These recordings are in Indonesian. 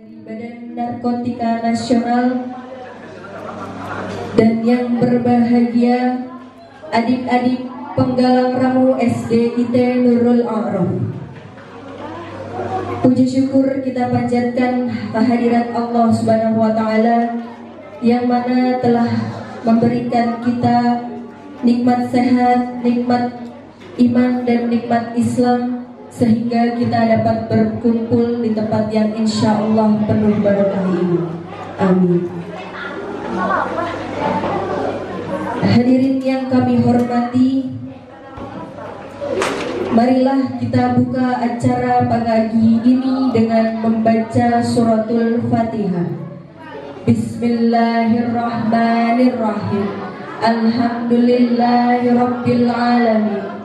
Badan Narkotika Nasional dan yang berbahagia adik-adik penggalang ramu SD IT Nurul A'raf. Puji syukur kita panjatkan kehadirat Allah Subhanahu wa taala yang mana telah memberikan kita nikmat sehat, nikmat iman dan nikmat Islam, sehingga kita dapat berkumpul di tempat yang insya Allah penuh barokah ini. Amin. Hadirin yang kami hormati, marilah kita buka acara pagi ini dengan membaca suratul Fatihah. Bismillahirrahmanirrahim. Alhamdulillahirabbil alamin.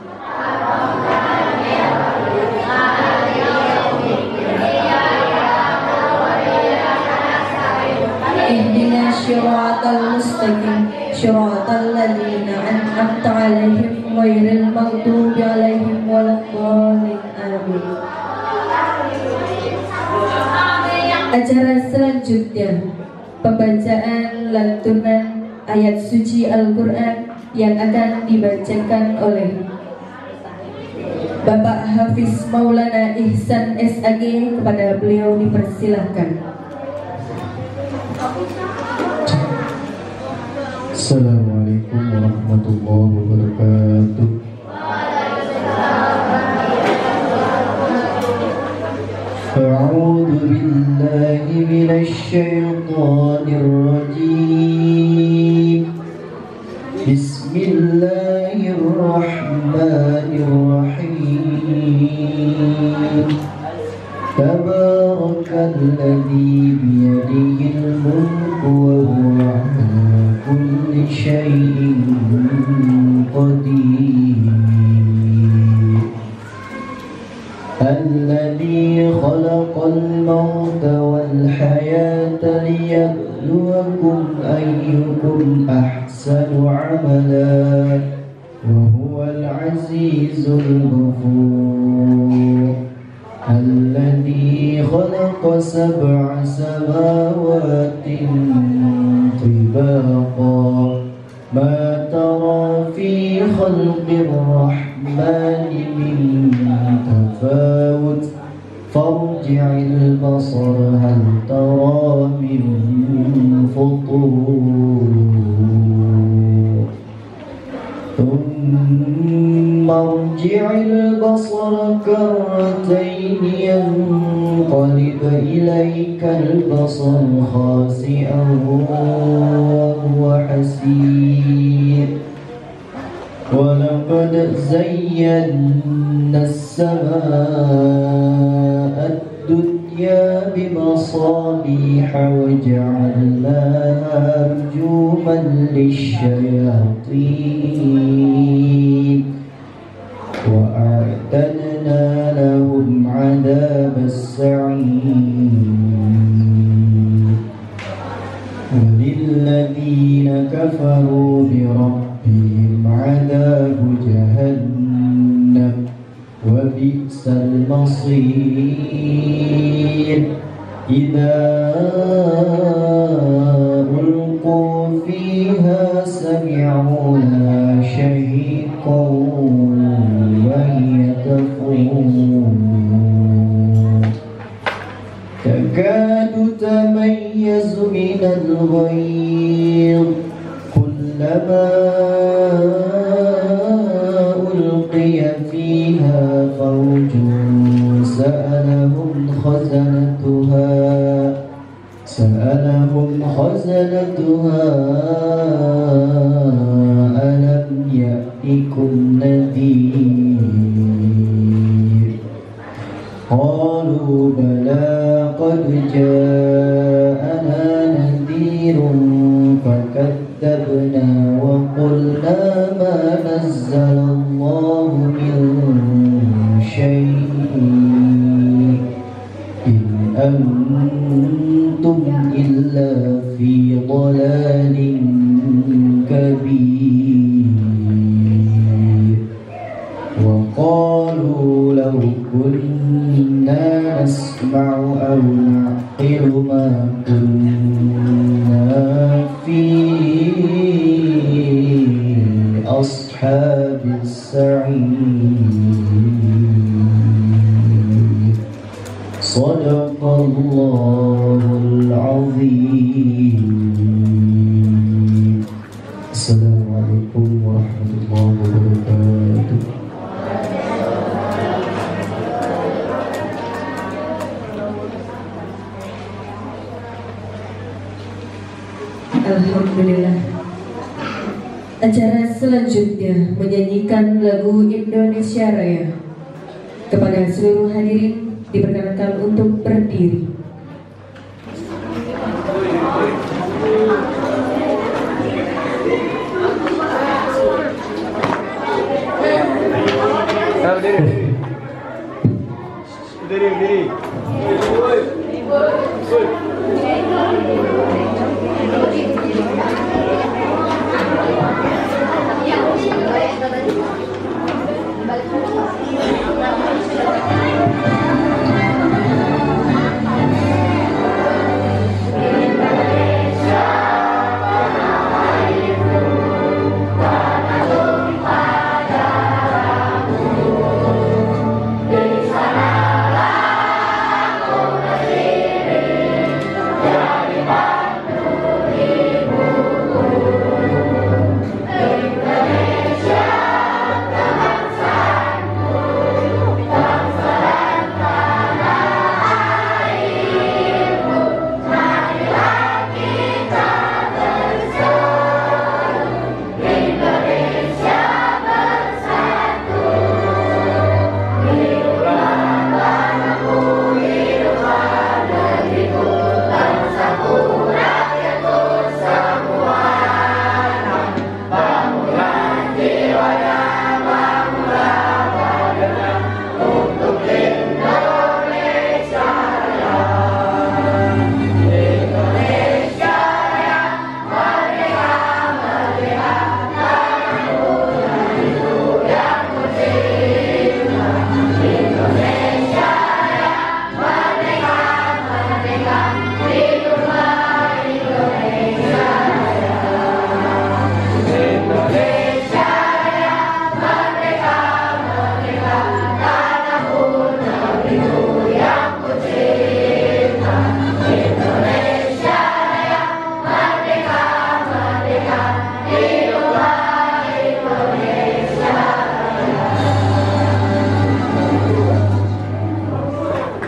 Ihdina syiratal mustaqim, syiratal ladzina an'amta 'alaihim ghairil maghdubi 'alaihim waladdallin. Amin. Acara selanjutnya pembacaan lantunan ayat suci Al-Quran yang akan dibacakan oleh Bapak Hafiz Maulana Ihsan SAG. Kepada beliau dipersilahkan. Assalamualaikum warahmatullahi wabarakatuh. A'udzu billahi minasy syaithanir rajim. Bismillahirrahmanirrahim. Tabarakalladzi biyadihil mulku wa huwa كل شيء قدير الذي خلق الموت والحياة ليبلوكم أيكم أحسن عملا وهو العزيز الغفور الذي خلق 7 سماوات طباقا ما ترى في خلق الرحمن من تفاوت فارجع البصر هل ترى من فطور ثم ارجع البصر كرتين ينقلب إليك البصر خاسئا وهو حسير ولقد زينا السماء الدنيا بمصابيح وجعلناها رجوما للشياطين وأعتدنا لهم عذاب السعير وللذين كفروا بربهم عذاب جهنم وبئس المصير إذا ألقوا فيها سمعوا لها شهيقا وهي تفور تكاد تميز من الغيظ كلما ألقي فيها فوج سألهم خزنتها ألم يأتكم نذير قالوا بلى قد جاءنا نذير فكذبنا وقلنا ما نزل الله من شيء إن أنتم إلا في ضلال كبير وقالوا لو كنا نسمع أو نعقل ما كنا في أصحاب السعير صدق الله العظيم. السلام عليكم ورحمة الله وبركاته. Alhamdulillah. Acara selanjutnya menyanyikan lagu Indonesia Raya. Kepada seluruh hadirin diperkenankan untuk berdiri. Diri.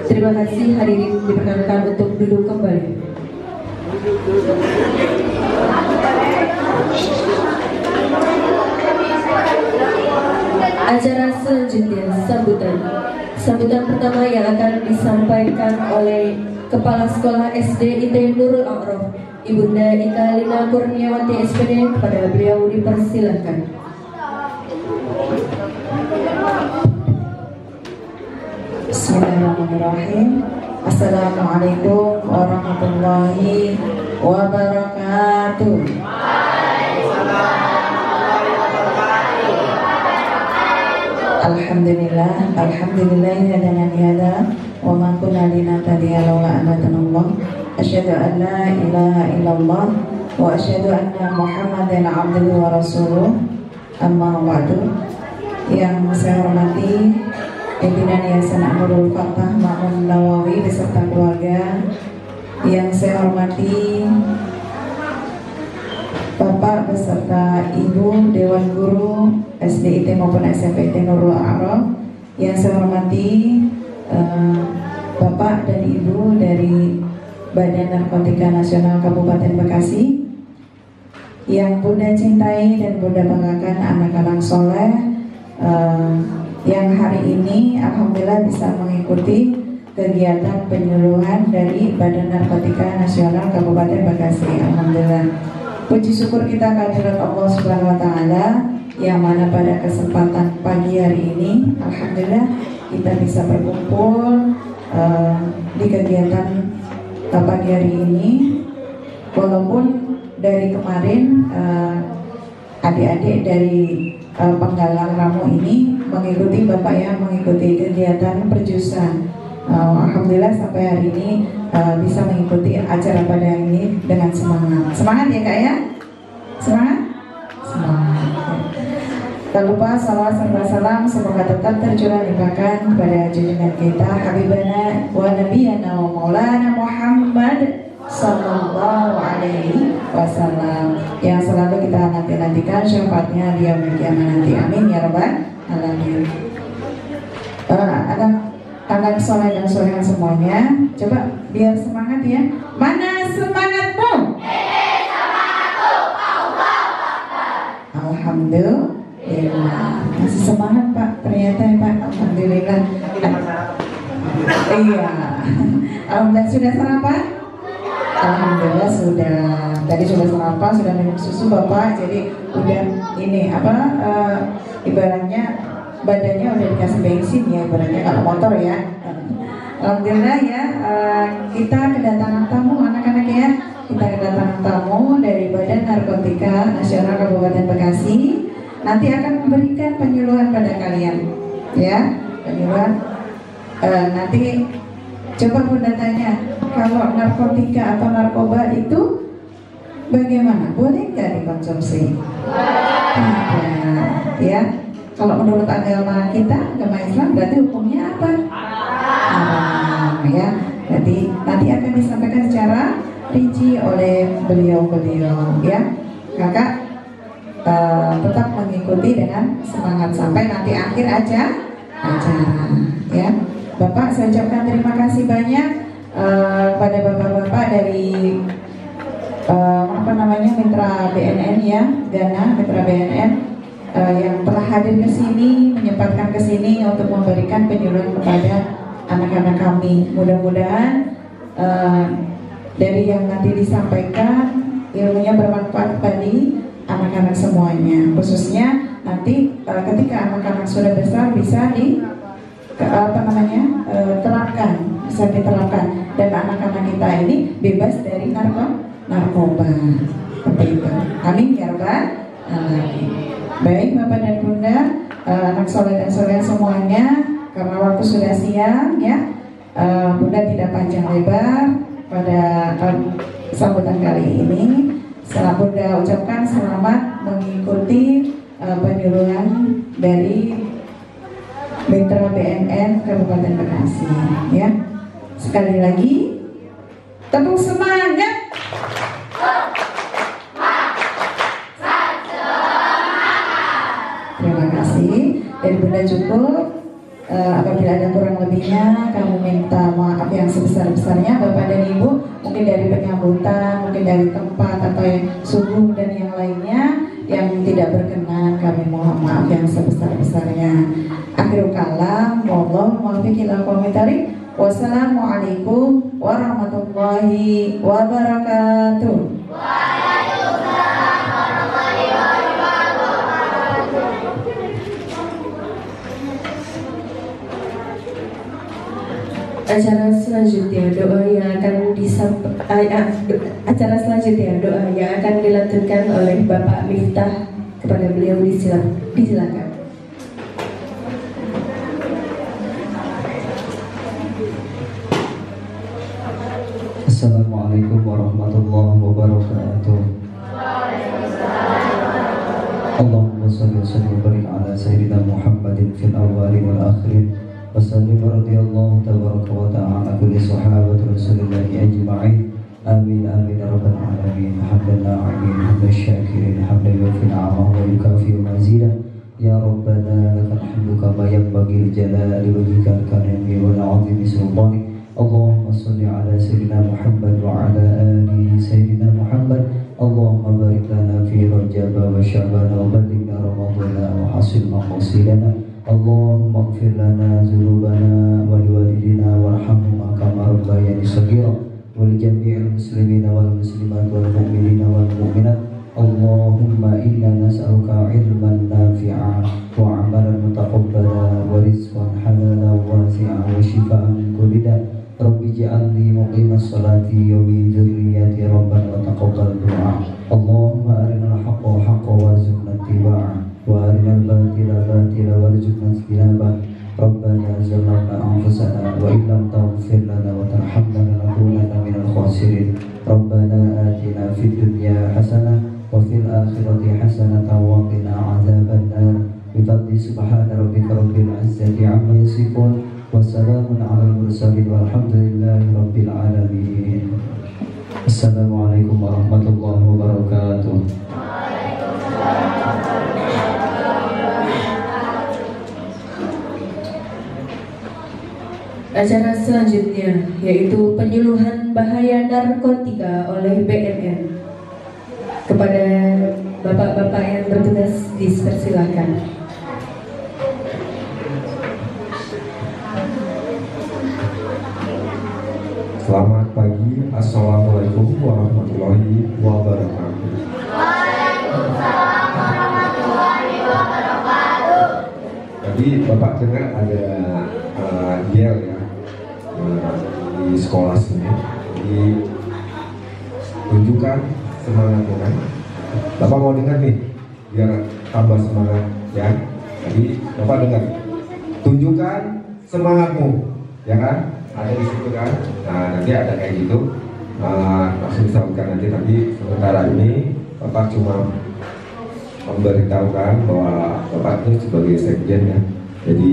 Terima kasih, hadirin diperkenankan untuk duduk kembali. Acara selanjutnya sambutan pertama yang akan disampaikan oleh Kepala Sekolah SD IT Nurul A'raf, Ibunda Ika Lina Kurniawati SPD. Kepada beliau dipersilahkan. Bismillahirrahmanirrahim. Assalamualaikum warahmatullahi wabarakatuh. Alhamdulillah hadana hada wa ma kunna linahtadiya laula an hadana. Asyhadu an la ilaha illallah wa asyhadu anna Muhammadan abduhu wa rasuluh. Amma ba'du. Yang saya hormati pimpinan Yayasan Nurul Fatah Makmum Nawawi beserta keluarga, yang saya hormati Bapak beserta Ibu Dewan Guru SD IT maupun SMP IT Nurul A'raf, yang saya hormati Bapak dan Ibu dari Badan Narkotika Nasional Kabupaten Bekasi, yang Bunda cintai dan Bunda banggakan anak-anak soleh yang hari ini alhamdulillah bisa mengikuti kegiatan penyuluhan dari Badan Narkotika Nasional Kabupaten Bekasi. Alhamdulillah. Puji syukur kita kehadirat Allah Subhanahu wa taala yang mana pada kesempatan pagi hari ini alhamdulillah kita bisa berkumpul di kegiatan pagi hari ini, walaupun dari kemarin adik-adik dari penggalang ramu ini mengikuti Bapak ya, mengikuti kegiatan perjusan. Alhamdulillah sampai hari ini bisa mengikuti acara pada ini dengan semangat. Semangat ya Kak ya? Semangat? Semangat. Tak lupa salawat serta salam semoga tetap tercurah limpahkan kepada junjungan kita Habibana wa Nabiyana wa Maulana Muhammad Sallallahu Alaihi Wasallam, yang selalu kita nanti-nantikan syafaatnya di yaumil kiamah nanti. Amin ya rabbal alamin. Anak soleh dan soleha semuanya, coba biar semangat ya. Mana semangatmu? Alhamdulillah. Masih semangat Pak, ternyata ya Pak. Alhamdulillah. Iya. Alhamdulillah sudah sarapan? Alhamdulillah sudah. Tadi sudah sarapan, sudah minum susu Bapak. Jadi udah ini ibaratnya badannya udah dikasih bensin ya, ibaratnya kalau motor ya. Alhamdulillah ya, kita kedatangan tamu anak-anak ya. Kita kedatangan tamu dari Badan Narkotika Nasional Kabupaten Bekasi. Nanti akan memberikan penyuluhan pada kalian ya, penyuluhan. Nanti coba Bunda tanya, kalau narkotika atau narkoba itu bagaimana? Boleh nggak dikonsumsi? Tidak ya. Kalau menurut agama kita, agama Islam, berarti hukumnya apa? Haram ya. Nanti akan disampaikan secara rinci oleh beliau-beliau ya. Kakak tetap mengikuti dengan semangat sampai nanti akhir acara ya. Bapak, saya ucapkan terima kasih banyak pada bapak-bapak dari mitra BNN ya, Ghana, mitra BNN yang telah hadir ke sini, menyempatkan ke sini untuk memberikan penyuluhan kepada anak-anak kami. Mudah-mudahan dari yang nanti disampaikan ilmunya bermanfaat bagi anak-anak semuanya, khususnya nanti ketika anak-anak sudah besar bisa terapkan, bisa diterapkan, dan anak-anak kita ini bebas dari narkoba seperti itu. Amin ya rabbal alamin. Baik Bapak dan Bunda, anak soleh dan soleha semuanya, karena waktu sudah siang ya, Bunda tidak panjang lebar pada sambutan kali ini. Bunda ucapkan selamat mengikuti penyuluhan dari Mitra BNN Kabupaten Bekasi ya. Sekali lagi tepuk semangat. Terima kasih. Dari Bunda cukup. Apabila ada kurang lebihnya, kamu minta maaf yang sebesar-besarnya Bapak dan Ibu, mungkin dari penyambutan, mungkin dari tempat atau yang subuh dan yang lainnya yang tidak berkenan, kami mohon maaf yang sebesar-besarnya. Akhirul kalam, wallahu muwaffiq ila aqwamit thoriq. Wassalamualaikum warahmatullahi wabarakatuh. Acara selanjutnya doa yang akan dilantunkan oleh Bapak Miftah kepada beliau, disilakan. Assalamualaikum warahmatullahi wabarakatuh. Allahumma shalli wa sallim wa barik ala sayyidina Muhammadin fil awwalin wal akhirin. Wasallim radhiyallahu tabaraka wa ta'ala ala kulli sahabati Rasulillahi ajma'in. Amin amin ya rabbal alamin. Hamdan na'imin, hamdan syakirin, hamdan yufi ni'amahu wa yukafi mazidah. Ya Rabbana lakal hamdu kama yanbaghi li jalali wajhika al-karimi wal 'azimi sultanik. Allahumma shalli ala sayyidina Muhammad wa ala ali sayyidina Muhammad. Allahumma barik lana fi Rajab wa Sya'ban wa ballighna Ramadhan wa hasil maqasidana. Allahumma ighfir lana dzunubana wa liwalidina warhamhuma kama rabbayani shaghira wa li jami'il muslimina wal muslimat wal mu'minina wal mu'minat. Allahumma inna nas'aluka ilman nafi'a wa 'amalan mutaqabbala wa rizqan halalan wasi'an wa shifaa'an min kulli da'. Rabbi ij'alni muqimas salati wa min dzurriyyati rabban wa taqabbal du'a. Allahumma arinal haqqa haqqan warzuqna ittiba'ah wa arinal batila batila warzuqna ijtinabah. ربنا ظلمنا أنفسنا وإن لم تغفر لنا وترحمنا لنكونن من الخاسرين ربنا آتنا في الدنيا حسنة وفي الآخرة حسنة وقنا عذاب النار بفضل سبحان ربك رب العزة عما يصفون وسلام على المرسلين والحمد لله رب العالمين. Assalamualaikum warahmatullahi wabarakatuh. Acara selanjutnya yaitu penyuluhan bahaya narkotika oleh BNN. Kepada bapak-bapak yang bertugas dipersilahkan. Selamat pagi, Assalamualaikum warahmatullahi wabarakatuh. Waalaikumsalam warahmatullahi wabarakatuh. Tadi Bapak dengar ada yel ya di sekolah sini. Jadi tunjukkan semangatmu kan. Bapak mau dengar nih biar tambah semangat ya. Jadi Bapak dengar. Tunjukkan semangatmu ya kan. Ada di situ kan. Nah nanti ada kayak gitu. Langsung disampaikan nanti. Tapi sementara ini Bapak cuma memberitahukan bahwa Bapak ini sebagai sekjen ya. Jadi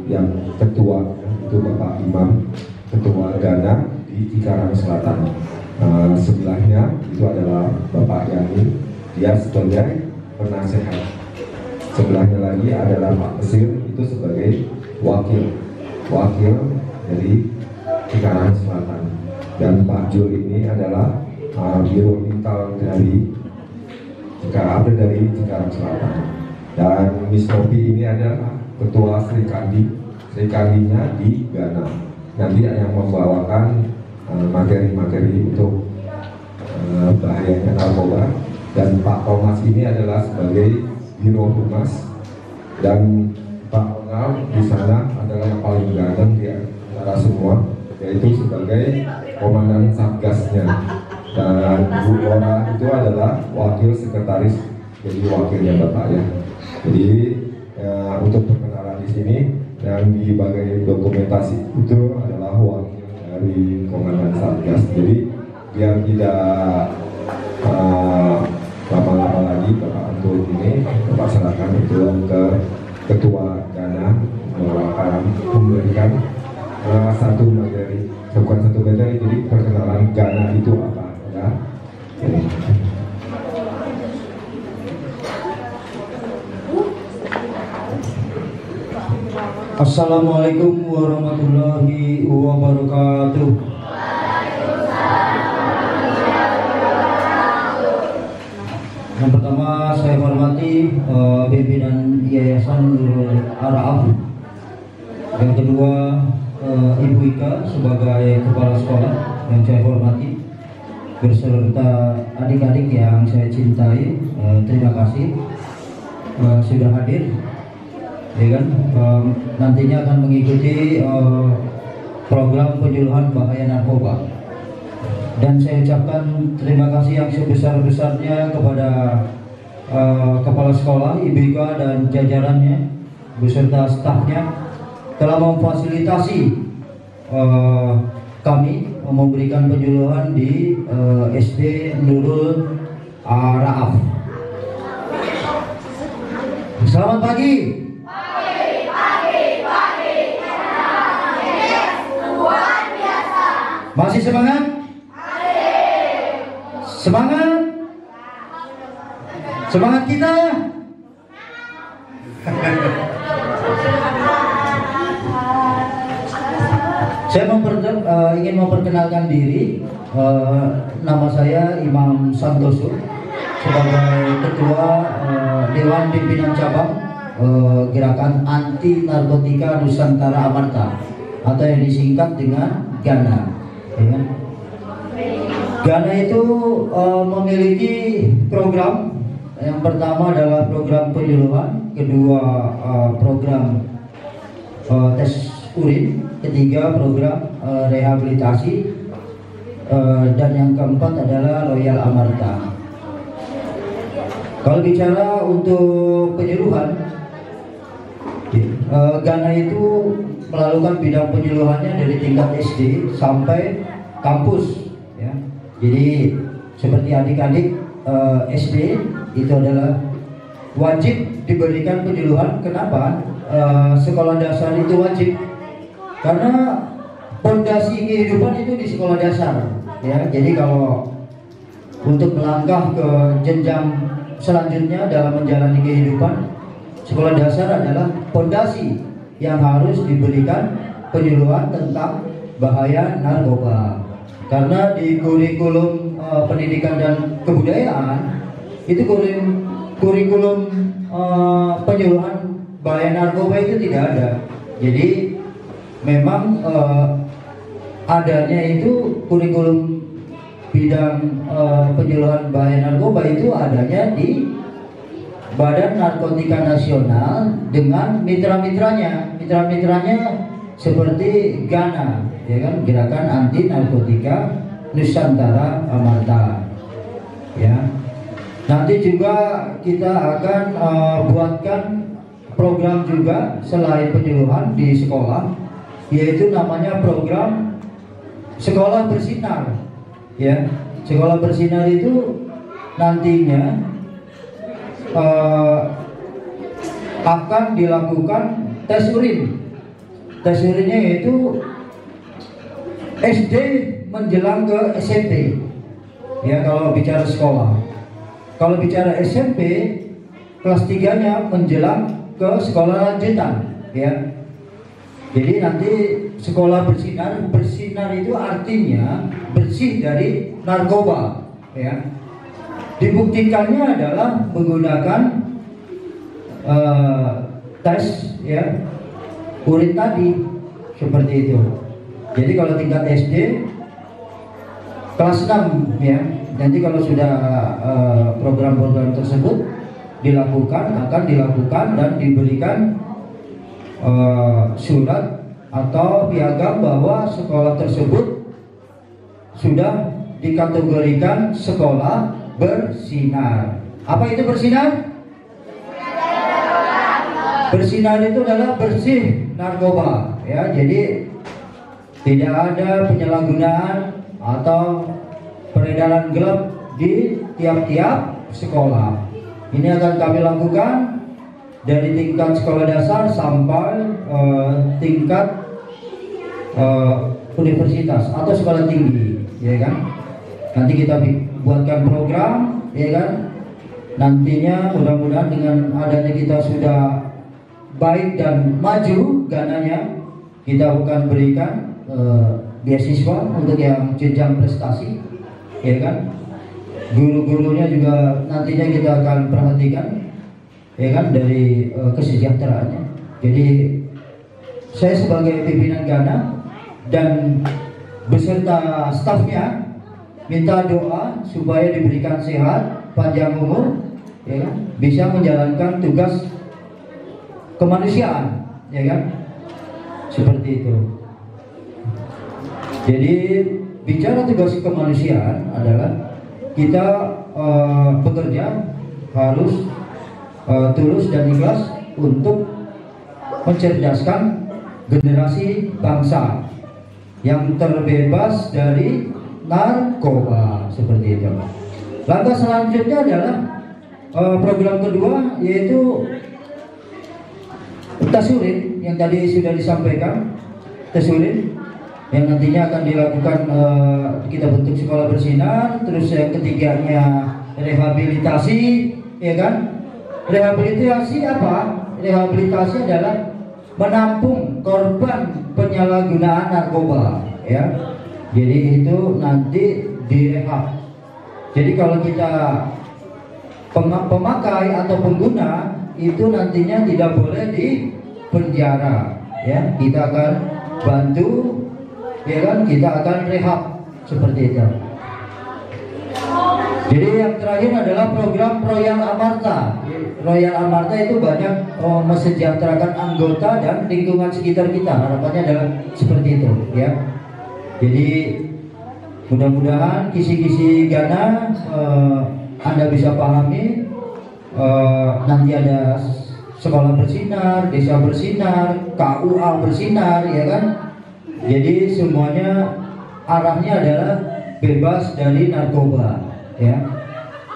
yang ketua itu Bapak Imam, ketua Ghana di Cikarang Selatan. Sebelahnya itu adalah Bapak Yani, dia sebagai penasehat. Sebelahnya lagi adalah Pak Mesir, itu sebagai wakil dari Cikarang Selatan. Dan Pak Jul ini adalah Biro Intal dari Cikarang Selatan. Dan Miss Novi ini adalah Ketua Sri Kandinya di Ghana. Nanti yang membawakan materi-materi untuk bahayanya narkoba. Dan Pak Thomas ini adalah sebagai Biro Humas. Dan Pak Onal di sana adalah yang paling ganteng di antara semua, yaitu sebagai komandan satgasnya. Dan Bu Lora itu adalah wakil sekretaris, jadi wakilnya Bapak ya. Jadi untuk perkenalan di sini dan di bagian dokumentasi itu adalah wakil dari komandan satgas. Jadi biar tidak lama-lama lagi Bapak untuk ini Bapak serahkan itu ke Ketua Ghana memberikan satu materi, bukan satu materi, jadi perkenalan Ghana itu apa ya. Assalamualaikum warahmatullahi wabarakatuh. Yang pertama saya hormati pimpinan Yayasan Nurul Araf. Yang kedua Ibu Ika sebagai kepala sekolah yang saya hormati, beserta adik-adik yang saya cintai. Terima kasih sudah hadir. Ya kan, nantinya akan mengikuti program penyuluhan bahaya narkoba. Dan saya ucapkan terima kasih yang sebesar-besarnya kepada kepala sekolah, IBK dan jajarannya beserta stafnya telah memfasilitasi kami memberikan penyuluhan di SD Nurul Araf. Selamat pagi. Masih semangat? Semangat? Semangat kita? Saya ingin memperkenalkan diri. Nama saya Imam Santoso sebagai Ketua Dewan Pimpinan Cabang Gerakan Anti Narkotika Nusantara Amarta atau yang disingkat dengan Ghana. Ya. Ghana itu memiliki program. Yang pertama adalah program penyuluhan, kedua program tes urin, ketiga program rehabilitasi, dan yang keempat adalah Royal Amarta. Kalau bicara untuk penyuluhan, Ghana itu melakukan bidang penyuluhannya dari tingkat SD sampai kampus ya. Jadi seperti adik-adik SD itu adalah wajib diberikan penyuluhan. Kenapa? Sekolah dasar itu wajib karena fondasi kehidupan itu di sekolah dasar ya. Jadi kalau untuk melangkah ke jenjang selanjutnya dalam menjalani kehidupan, sekolah dasar adalah fondasi yang harus diberikan penyuluhan tentang bahaya narkoba. Karena di kurikulum pendidikan dan kebudayaan itu kurikulum penyuluhan bahaya narkoba itu tidak ada. Jadi memang adanya itu kurikulum bidang penyuluhan bahaya narkoba itu adanya di Badan Narkotika Nasional dengan mitra-mitranya. Mitra-mitranya seperti Ghana, ya kan, Gerakan Anti Narkotika Nusantara Amarta. Ya. Nanti juga kita akan buatkan program juga selain penyuluhan di sekolah, yaitu namanya program Sekolah Bersinar. Ya, Sekolah Bersinar itu nantinya akan dilakukan tes urin. Tes urinnya yaitu SD menjelang ke SMP. Ya, kalau bicara sekolah. Kalau bicara SMP, kelas 3-nya menjelang ke sekolah lanjutan. Ya. Jadi nanti sekolah bersinar, bersinar itu artinya bersih dari narkoba. Ya. Dibuktikannya adalah menggunakan tes ya urin tadi seperti itu. Jadi kalau tingkat SD kelas 6 ya, nanti kalau sudah program-program tersebut akan dilakukan dan diberikan surat atau piagam bahwa sekolah tersebut sudah dikategorikan sekolah bersinar. Apa itu bersinar? Bersinar itu adalah bersih narkoba ya. Jadi tidak ada penyalahgunaan atau peredaran gelap di tiap-tiap sekolah. Ini akan kami lakukan dari tingkat sekolah dasar sampai tingkat universitas atau sekolah tinggi, ya kan? Nanti kita buatkan program, ya kan? Nantinya mudah-mudahan dengan adanya kita sudah baik dan maju Ghananya, kita akan berikan beasiswa untuk yang jenjang prestasi, ya kan? Guru-gurunya juga nantinya kita akan perhatikan, ya kan, dari kesejahteraannya. Jadi saya sebagai pimpinan Ghana dan beserta stafnya minta doa supaya diberikan sehat, panjang umur, ya kan, bisa menjalankan tugas kemanusiaan, ya kan, seperti itu. Jadi bicara tugas kemanusiaan adalah kita bekerja harus tulus dan ikhlas untuk mencerdaskan generasi bangsa yang terbebas dari narkoba, seperti itu. Langkah selanjutnya adalah program kedua, yaitu tes urin yang tadi sudah disampaikan. Tes urin yang nantinya akan dilakukan, kita bentuk sekolah bersinar. Terus yang ketiganya rehabilitasi, ya kan? Rehabilitasi apa? Rehabilitasi adalah menampung korban penyalahgunaan narkoba, ya. Jadi itu nanti direhab. Jadi kalau kita pemakai atau pengguna itu nantinya tidak boleh di penjara, ya. Kita akan bantu, ya kan, kita akan rehab seperti itu. Jadi yang terakhir adalah program Royal Amarta. Royal Amarta itu banyak mesejahterakan anggota dan lingkungan sekitar kita. Harapannya adalah seperti itu, ya. Jadi mudah-mudahan kisi-kisi Ghana Anda bisa pahami. Nanti ada sekolah bersinar, desa bersinar, KUA bersinar, ya kan? Jadi semuanya arahnya adalah bebas dari narkoba, ya,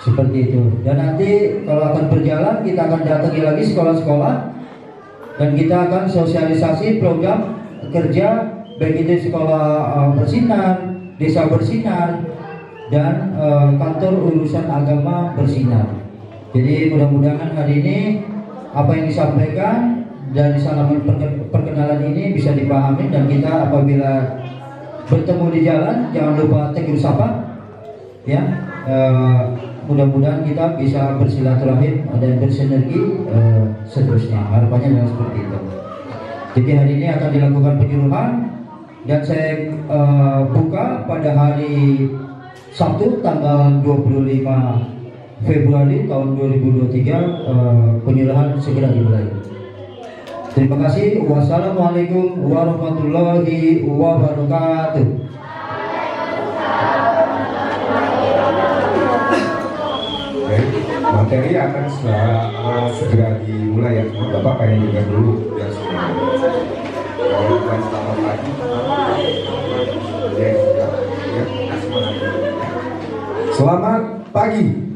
seperti itu. Dan nanti kalau akan berjalan, kita akan datangi lagi sekolah-sekolah dan kita akan sosialisasi program kerja baik itu sekolah bersinar, desa bersinar, dan kantor urusan agama bersinar. Jadi mudah-mudahan hari ini apa yang disampaikan dari salaman perkenalan ini bisa dipahami, dan kita apabila bertemu di jalan jangan lupa tegur sapa, ya. Mudah-mudahan kita bisa bersilaturahim dan bersinergi seterusnya. Harapannya adalah seperti itu. Jadi hari ini akan dilakukan penyuluhan dan saya buka pada hari Sabtu tanggal 25 Februari tahun 2023. Penyuluhan segera dimulai. Terima kasih. Wassalamualaikum warahmatullahi wabarakatuh. Oke, materi akan segera dimulai ya. Bapak pengen juga dulu biar semua. Selamat pagi.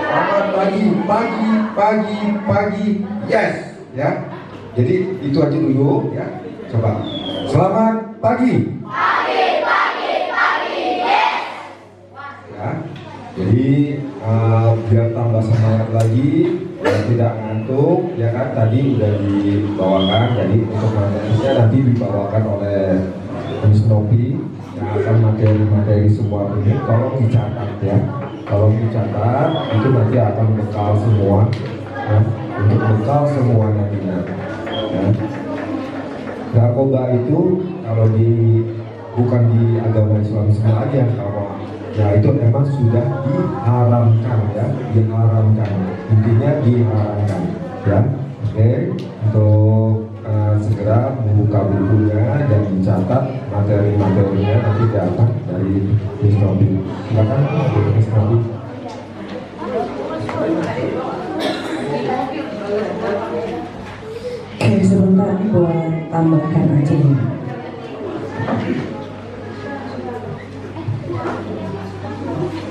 Selamat pagi. Selamat pagi. Yes, ya. Jadi itu aja dulu ya. Coba. Selamat pagi. Yes. Ya. Jadi biar tambah semangat lagi dan tidak ngantuk, ya kan, tadi udah dibawakan. Jadi untuk materinya nanti dibawakan oleh Miss Novi yang akan materi-materi semua ini. Tolong dicatat ya. Tolong dicatat, itu nanti akan bekal semua ya, untuk bekal semua nantinya ya. Narkoba itu kalau bukan di agama Islam semua aja, kalau ya itu memang sudah diharamkan ya, diharamkan, intinya diharamkan ya. Oke, untuk segera membuka bukunya dan mencatat materi-materinya nanti datang dari Miss Novi. Silakan Miss Novi. Oke, sebentar nih buat tambahkan aja ya.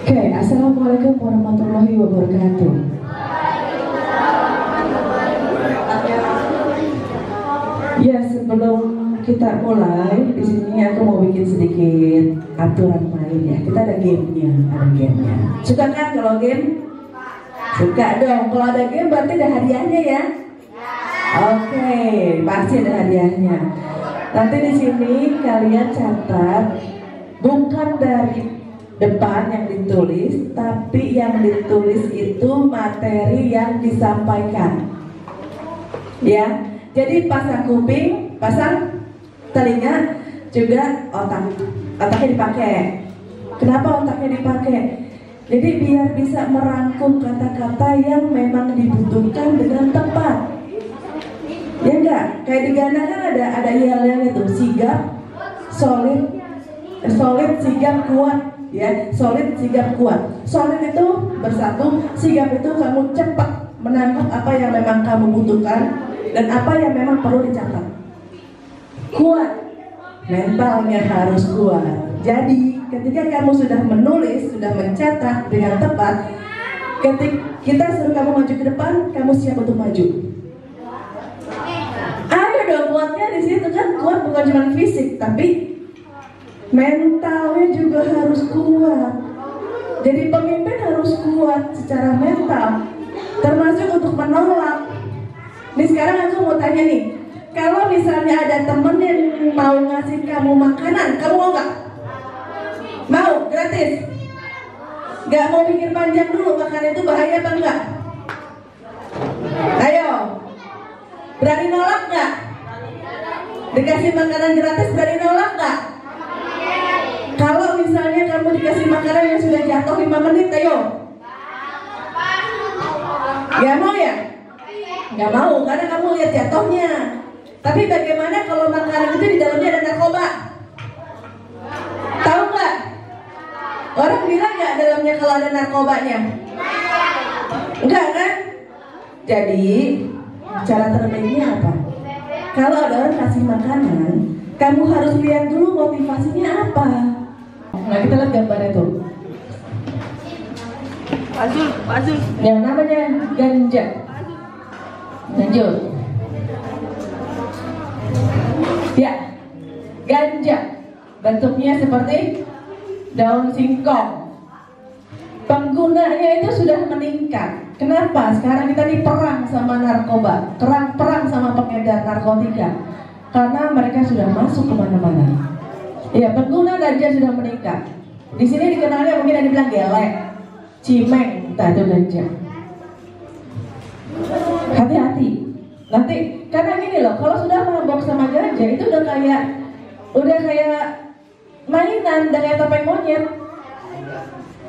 Oke, assalamualaikum warahmatullahi wabarakatuh. Ya, sebelum kita mulai, di sini aku mau bikin sedikit aturan main ya. Kita ada gamenya, Suka kan kalau game? Suka dong. Kalau ada game berarti ada hadiahnya ya. Oke, pasti ada hadiahnya. Nanti di sini kalian catat bukan dari depan yang ditulis, tapi yang ditulis itu materi yang disampaikan. Ya. Jadi pasang kuping, pasang telinga, juga otaknya dipakai. Kenapa otaknya dipakai? Jadi biar bisa merangkum kata-kata yang memang dibutuhkan dengan tepat. Ya enggak? Kayak di Ghana kan ada yel-yelnya tuh, sigap, solid, sigap, kuat. Ya, solid, sigap, kuat. Solid itu bersatu, sigap itu kamu cepat menangkap apa yang memang kamu butuhkan dan apa yang memang perlu dicatat. Kuat, mentalnya harus kuat. Jadi ketika kamu sudah menulis, sudah mencatat dengan tepat, ketika kita suruh kamu maju ke depan, kamu siap untuk maju. Ayo dong, kuatnya di situ kan. Kuat bukan cuma fisik, tapi mentalnya juga harus kuat. Jadi pemimpin harus kuat secara mental, termasuk untuk menolak. Nih sekarang aku mau tanya nih, kalau misalnya ada temen yang mau ngasih kamu makanan, kamu mau nggak? Mau, gratis? Nggak mau pikir panjang dulu, makanan itu bahaya apa enggak? Ayo, berani nolak nggak? Dikasih makanan gratis, berani nolak nggak? Kalau misalnya kamu dikasih makanan yang sudah jatuh 5 menit, ayo. Nggak mau ya? Nggak mau, karena kamu lihat jatuhnya. Tapi bagaimana kalau makanan itu di dalamnya ada narkoba? Tahu nggak? Orang bilang nggak dalamnya kalau ada narkobanya? Enggak kan? Jadi cara terbaiknya apa? Kalau ada orang kasih makanan, kamu harus lihat dulu motivasinya apa. Nah, kita lihat gambarnya tuh. Azul. Yang namanya ganja. Lanjut. Ya, ganja. Bentuknya seperti daun singkong. Penggunanya itu sudah meningkat. Kenapa? Sekarang kita diperang sama narkoba, perang sama pengedar narkotika. Karena mereka sudah masuk kemana-mana. Ya, pengguna ganja sudah meningkat. Di sini dikenalnya mungkin ada bilang gelek, cimeng, entah itu ganja. Hati-hati. Nanti karena gini loh, kalau sudah mabok sama ganja itu udah kayak mainan, udah kayak topeng monyet.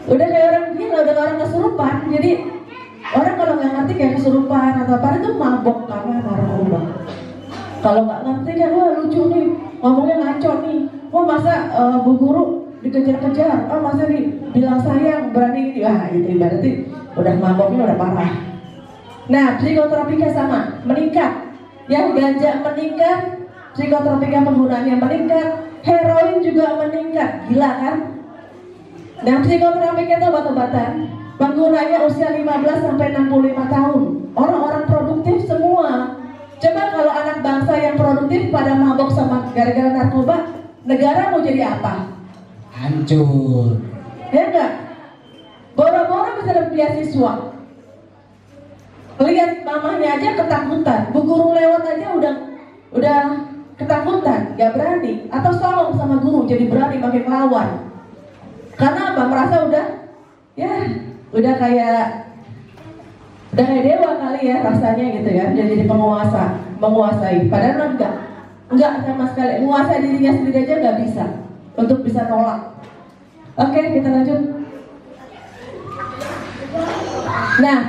Udah kayak orang gila, udah kayak orang kesurupan. Jadi orang kalau nggak ngerti kayak kesurupan atau apa itu mabok karena narkoba. Kalau nggak ngerti kan, wah lucu nih, ngomongnya ngaco nih. Wah masa bu guru dikejar-kejar, masa dibilang sayang, berani ini. Wah itu berarti udah maboknya udah parah. Nah, psikotropika sama, meningkat. Yang ganja meningkat, psikotropika penggunaannya meningkat, heroin juga meningkat. Gila kan? Nah, psikotropika itu obat-obatan. Penggunanya usia 15 sampai 65 tahun. Orang-orang produktif semua. Coba kalau anak bangsa yang produktif pada mabok sama gara-gara narkoba, negara mau jadi apa? Hancur. Ya enggak? Boro-boro bisa dapat beasiswa. Lihat mamahnya aja ketakutan, bu guru lewat aja udah ketakutan, gak berani. Atau songong sama guru, jadi berani pakai melawan. Karena apa? Merasa udah kayak dewa kali ya rasanya gitu ya, jadi menguasai. Padahal enggak sama sekali. Menguasai dirinya sendiri aja nggak bisa untuk bisa nolak. Oke, kita lanjut. Nah,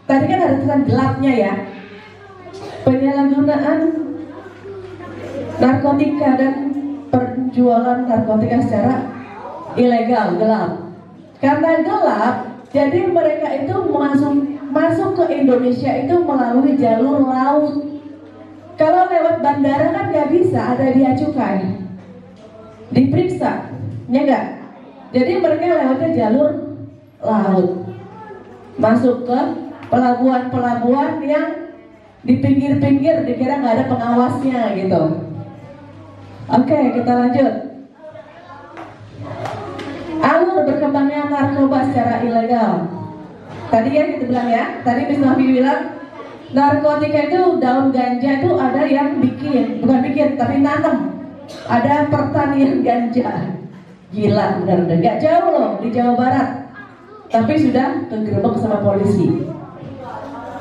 tadi kan ada tulisan gelapnya ya, penyalahgunaan narkotika dan penjualan narkotika secara ilegal, gelap. Karena gelap, jadi mereka itu masuk ke Indonesia itu melalui jalur laut. Kalau lewat bandara kan nggak bisa, ada bea cukai, diperiksa, ya nggak? Jadi mereka lewatnya jalur laut, masuk ke pelabuhan-pelabuhan yang di pinggir-pinggir, dikira nggak ada pengawasnya gitu. Oke, kita lanjut. Alur berkembangnya narkoba secara ilegal. Tadi ya kita bilang ya, tadi Miss Nafi bilang narkotika itu daun ganja itu ada yang bukan bikin, tapi nanam. Ada pertanian ganja. Gila, benar-benar gak jauh loh di Jawa Barat. Tapi sudah kegerebek sama polisi.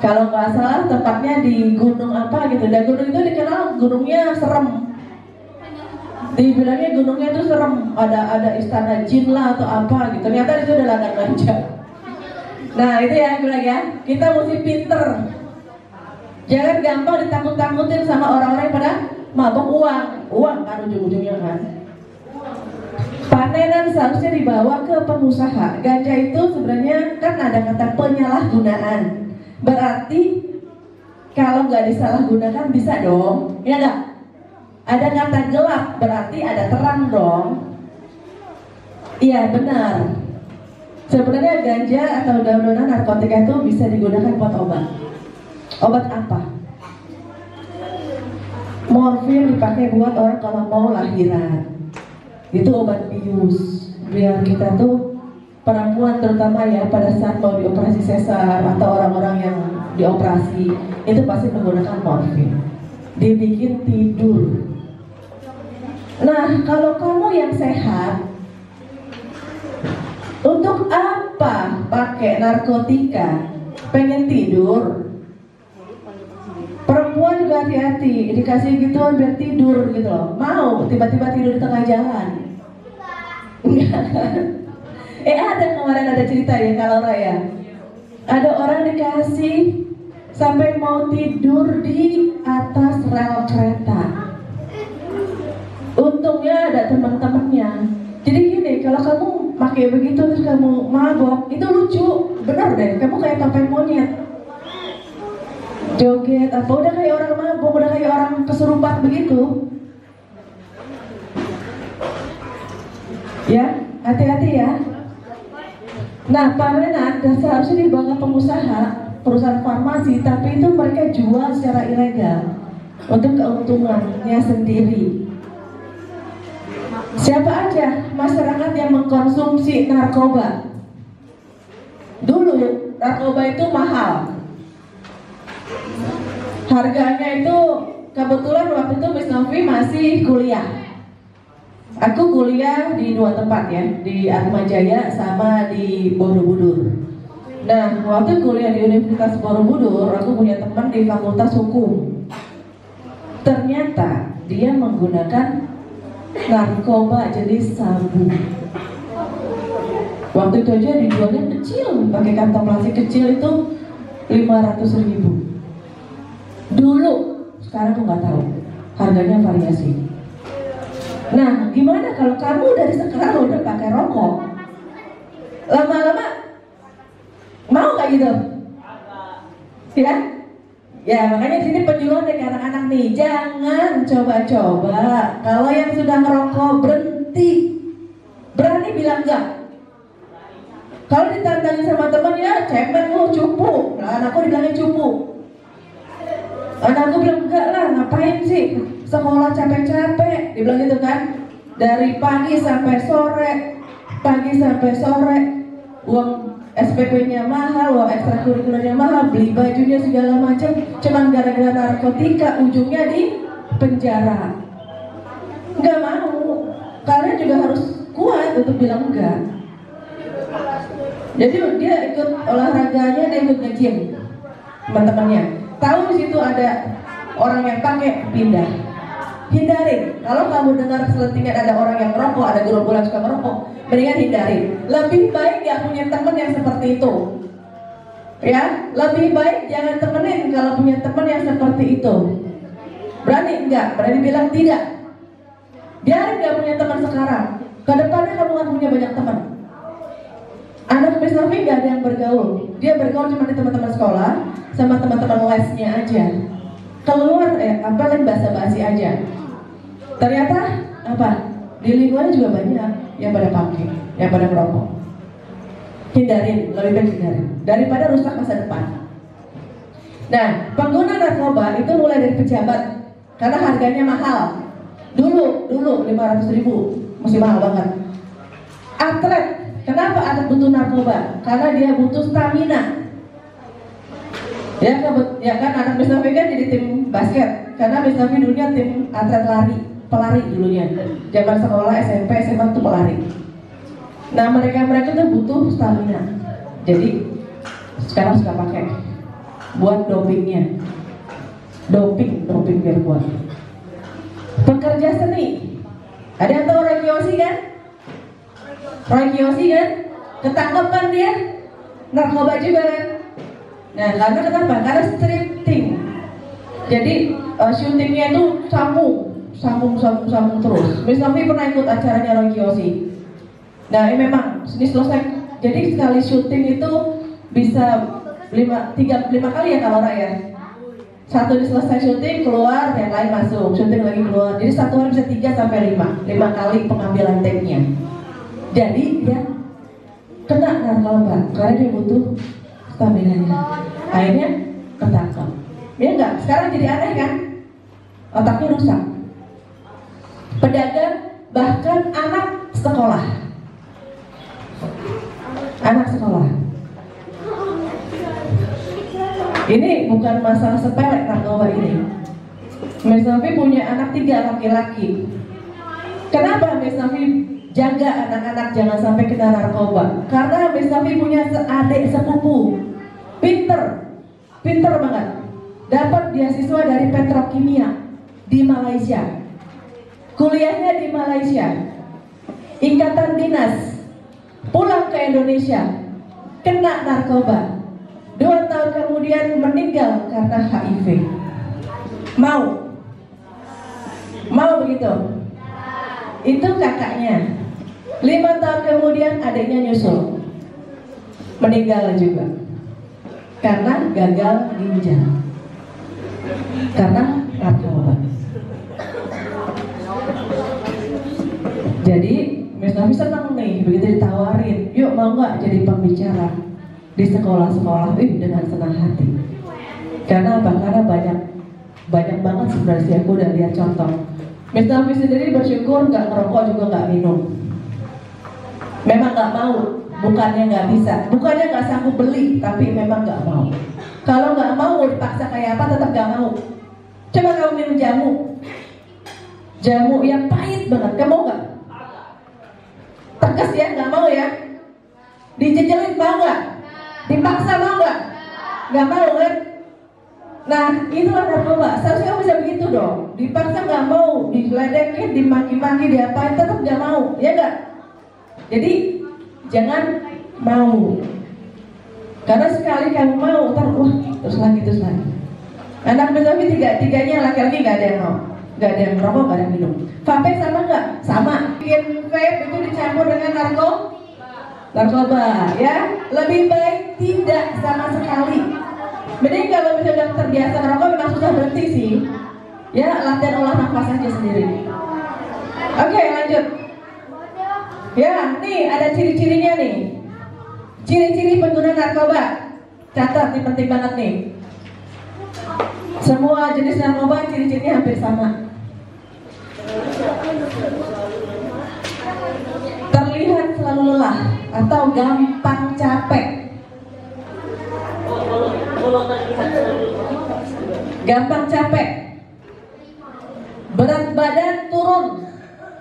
Kalau nggak salah tempatnya di gunung apa gitu. Dan gunung itu dikenal gunungnya serem. Dibilangnya gunungnya itu serem. Ada istana jin lah atau apa gitu. Ternyata itu udah ladang ganja. Nah itu ya gue bilang ya, kita mesti pinter. Jangan gampang ditakut-takutin sama orang-orang yang pada mabok uang kan ujung-ujungnya kan. Panenan seharusnya dibawa ke pengusaha. Ganja itu sebenarnya kan ada kata penyalahgunaan. Berarti kalau nggak disalahgunakan bisa dong, ya nggak? Ada kata gelap, berarti ada terang dong. Iya benar. Sebenarnya ganja atau daun-daunan narkotika itu bisa digunakan buat obat. Obat apa? Morfin dipakai buat orang kalau mau lahiran. Itu obat bius. Biar kita tuh perempuan terutama ya pada saat mau dioperasi sesar atau orang-orang yang dioperasi itu pasti menggunakan morfin. Dibikin tidur. Nah, kalau kamu yang sehat, untuk apa pakai narkotika? Pengen tidur? Perempuan juga hati-hati, dikasih gituan biar tidur gitu loh. Mau tiba-tiba tidur di tengah jalan? Enggak kan? Ada kemarin ada cerita ya kalau Raya. Ada orang dikasih sampai mau tidur di atas rel kereta. Untungnya ada teman-temannya. Jadi gini, kalau kamu pakai begitu terus kamu mabok, itu lucu, benar deh. Kamu kayak topeng monyet. joget apa, udah kayak orang mabuk, udah kayak orang kesurupan begitu. Ya, hati-hati ya. Nah, Pak Renat seharusnya dibangga pengusaha perusahaan farmasi, tapi itu mereka jual secara ilegal untuk keuntungannya sendiri. Siapa aja masyarakat yang mengkonsumsi narkoba? Dulu narkoba itu mahal. Harganya itu kebetulan waktu itu Miss Novi masih kuliah. Aku kuliah di 2 tempat ya, di Atmajaya sama di Borobudur. Nah, waktu kuliah di Universitas Borobudur, aku punya teman di Fakultas Hukum. Ternyata dia menggunakan narkoba jenis sabu. Waktu itu aja dijualnya kecil, pakai kantong plastik kecil itu 500.000. Dulu, sekarang aku nggak tahu. Harganya variasi. Nah, gimana kalau kamu dari sekarang udah pakai rokok? Lama-lama mau nggak gitu? Ya? Ya, makanya di sini penyuluhan dari anak-anak nih, jangan coba-coba. Kalau yang sudah ngerokok berhenti, berani bilang enggak. Kalau ditantangin sama teman, ya cemen lu, cupu. Nah, anakku dibilangin cupu. Anakku bilang enggak lah, ngapain sih? Sekolah capek-capek, dibilang gitu kan. Dari pagi sampai sore, uang SPP-nya mahal, uang ekstrakurikulernya mahal, beli bajunya segala macam, cuman gara-gara narkotika ujungnya di penjara. Nggak mau, kalian juga harus kuat untuk bilang enggak. Jadi dia ikut olahraganya, dia ikut nge-gym teman-temannya. Tahu di situ ada orang yang pakai, pindah. Hindarin. Kalau kamu dengar selentingan ada orang yang merokok, ada gerombolan suka merokok, mendingan hindarin. Lebih baik gak punya teman yang seperti itu. Ya, lebih baik jangan temenin kalau punya teman yang seperti itu. Berani enggak? Berani bilang tidak. Biarin gak punya teman sekarang. Kedepannya kamu akan punya banyak teman. Anak Miss Novi gak ada yang bergaul. Dia bergaul cuma di teman-teman sekolah sama teman-teman lesnya aja. Keluar paling basa-basi aja. Ternyata apa? Di lingkungan juga banyak yang pada pakai, yang pada merokok. Hindarin, lebih baik hindarin daripada rusak masa depan. Nah, pengguna narkoba itu mulai dari pejabat karena harganya mahal. Dulu 500.000 masih mahal banget. Atlet, kenapa atlet butuh narkoba? Karena dia butuh stamina. Ya kan anak Miss Novi kan jadi tim basket karena Miss Novi dulunya tim atlet pelari dulunya. Zaman sekolah SMP SMA tuh pelari. Nah mereka tuh butuh stamina. Jadi sekarang suka pakai buat dopingnya. Doping biar kuat. Pekerja seni. Ada yang tahu Roy Kiyoshi kan? Roy Kiyoshi kan? Ketangkep kan dia? Narkoba juga kan? Nah, karena kenapa? Karena stripting. Jadi syutingnya itu sambung terus. Miss Novi pernah ikut acaranya Roy Kiyoshi. Nah, ini memang ini selesai. Jadi sekali syuting itu bisa 5 kali ya kalau ya. Satu selesai syuting keluar, yang lain masuk, syuting lagi keluar. Jadi satu hari bisa 3 sampai 5 kali pengambilan take-nya. Jadi dia kena narkoba karena dia butuh stamina-nya. Akhirnya ketangkap. Ya enggak? Sekarang jadi aneh kan? Otaknya rusak. Pedagang, bahkan anak sekolah. Ini bukan masalah sepele narkoba ini. Miss Novi punya anak 3 laki-laki. Kenapa Miss Novi jaga anak-anak jangan sampai kena narkoba? Karena Miss Novi punya adik sepupu, pinter banget. Dapat beasiswa dari petrokimia di Malaysia. Kuliahnya di Malaysia. Ikatan dinas. Pulang ke Indonesia, kena narkoba. 2 tahun kemudian meninggal karena HIV. Mau begitu? Itu kakaknya. 5 tahun kemudian adiknya nyusul, meninggal juga karena gagal ginjal. karena narkoba. Jadi Miss Nafi senang nih begitu ditawarin, yuk mau nggak jadi pembicara di sekolah-sekolah, dengan senang hati. Karena apa? Karena banyak banget sebenarnya aku udah lihat contoh. Miss Nafi sendiri bersyukur nggak ngerokok juga nggak minum. Memang nggak mau, bukannya nggak bisa, bukannya nggak sanggup beli, tapi memang nggak mau. Kalau nggak mau dipaksa kayak apa tetap nggak mau. Coba kamu minum jamu yang pahit banget, kamu mau nggak? Tegas ya, nggak mau ya? Dijejelin mau nggak? Dipaksa mau nggak? Nggak mau kan? Nah itulah narkoba. Seharusnya kamu bisa begitu dong. Dipaksa nggak mau, diledekin, dimaki-maki, diapain tetap nggak mau, ya nggak? Jadi jangan mau. Karena sekali kamu mau, terus lagi. Anak Miss tiganya laki-laki nggak ada yang mau, nggak ada yang merokok, nggak ada yang minum. Vape sama nggak? Sama. Bikin vape itu dicampur dengan narkoba, ya. Lebih baik tidak sama sekali. Mending kalau misalnya udah terbiasa merokok memang susah berhenti sih. Ya latihan olah nafas aja sendiri. Oke, lanjut. Ya, nih ada ciri-cirinya nih. Ciri-ciri pengguna narkoba. Catat, ini penting banget nih. Semua jenis narkoba ciri-cirinya hampir sama. Terlihat selalu lelah atau gampang capek. Gampang capek. Berat badan turun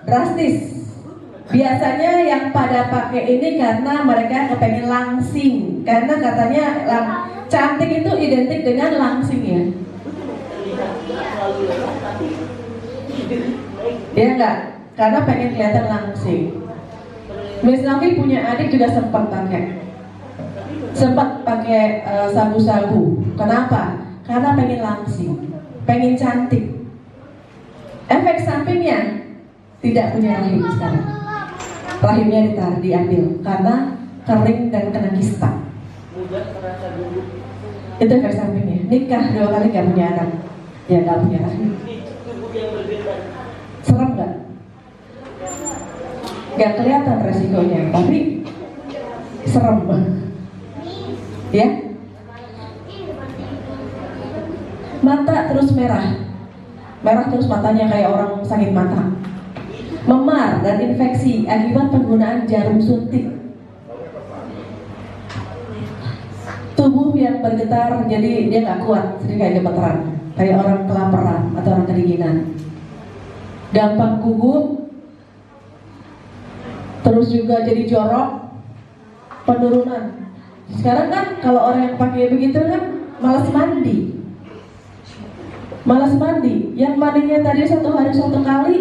drastis. Biasanya yang pada pakai ini karena mereka kepengen langsing. Karena katanya cantik itu identik dengan langsing ya. Iya enggak? Karena pengen kelihatan langsing. Miss Nafi punya adik juga sempat pakai sabu-sabu. Kenapa? Karena pengen langsing, pengen cantik. Efek sampingnya tidak punya rahim sekarang. Rahimnya diambil karena kering dan kena kista. Itu efek sampingnya. Nikah 2 kali gak punya anak, ya gak punya rahim. Serem gak? Gak kelihatan resikonya, tapi serem banget. Ya? Mata terus merah terus matanya kayak orang sakit mata. Memar dan infeksi akibat penggunaan jarum suntik. Tubuh yang bergetar, jadi dia nggak kuat, jadi kayak gemeteran, kayak orang kelaparan atau orang kedinginan. Gampang gugup, terus juga jadi jorok, penurunan. Sekarang kan kalau orang yang pakai begitu kan malas mandi. Yang mandinya tadi 1 hari 1 kali,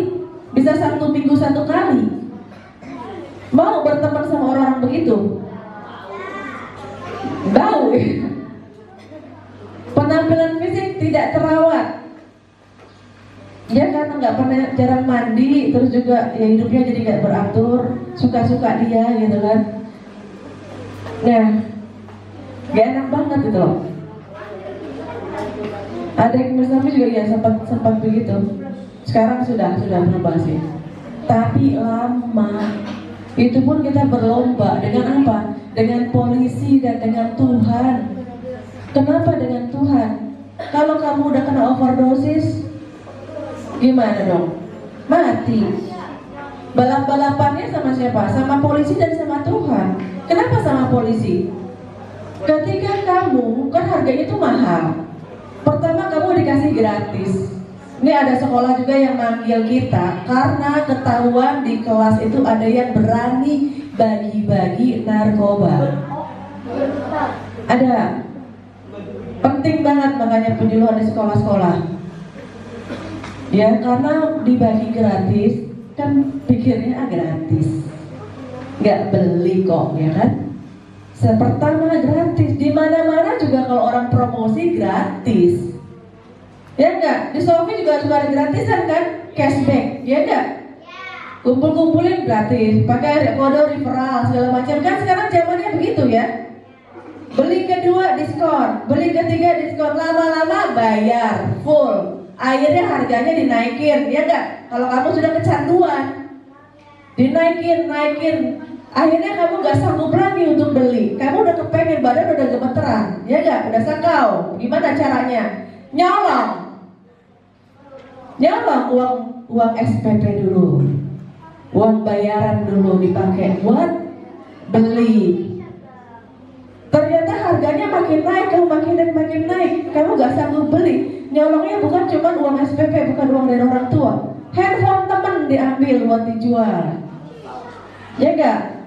bisa 1 minggu 1 kali. Mau berteman sama orang begitu? Bau. Penampilan fisik tidak terawat. Dia karena nggak pernah jarang mandi, terus juga ya hidupnya jadi nggak beratur, suka-suka dia gitu kan. Nah, gak enak banget gitu loh. Ada yang Miss Nafi juga ya sempat begitu. Sekarang sudah berubah sih. Tapi lama. Itu pun kita berlomba dengan apa? Dengan polisi dan dengan Tuhan. Kenapa dengan Tuhan? Kalau kamu udah kena overdosis, gimana dong? Mati. Balap-balapannya sama siapa? Sama polisi dan sama Tuhan. Kenapa sama polisi? Ketika kamu, kan harganya itu mahal. Pertama kamu dikasih gratis. Ini ada sekolah juga yang manggil kita karena ketahuan di kelas itu ada yang berani bagi-bagi narkoba. Ada. Penting banget makanya penyuluhan di sekolah-sekolah. Ya karena dibagi gratis, kan pikirnya gratis. Nggak beli kok, ya kan? Pertama gratis, di mana-mana juga kalau orang promosi gratis. Ya enggak? Di Shopee juga ada gratisan kan? Cashback, ya enggak? Kumpul-kumpulin gratis, pakai kode referral segala macam kan sekarang zamannya begitu ya. Beli kedua diskon, beli ketiga diskon, lama-lama bayar full. Akhirnya harganya dinaikin, ya enggak? Kalau kamu sudah kecanduan, dinaikin. Akhirnya kamu gak sanggup lagi untuk beli. Kamu udah kepengen, badan udah gemeteran, ya enggak? Udah sakau. Gimana caranya? Nyolong uang SPP dulu, uang bayaran dulu dipakai buat beli. Ternyata harganya makin naik, kamu makin naik. Kamu gak sanggup beli. Nyolongnya bukan cuma uang SPP, bukan uang dari orang tua. Handphone temen diambil buat dijual, ya enggak?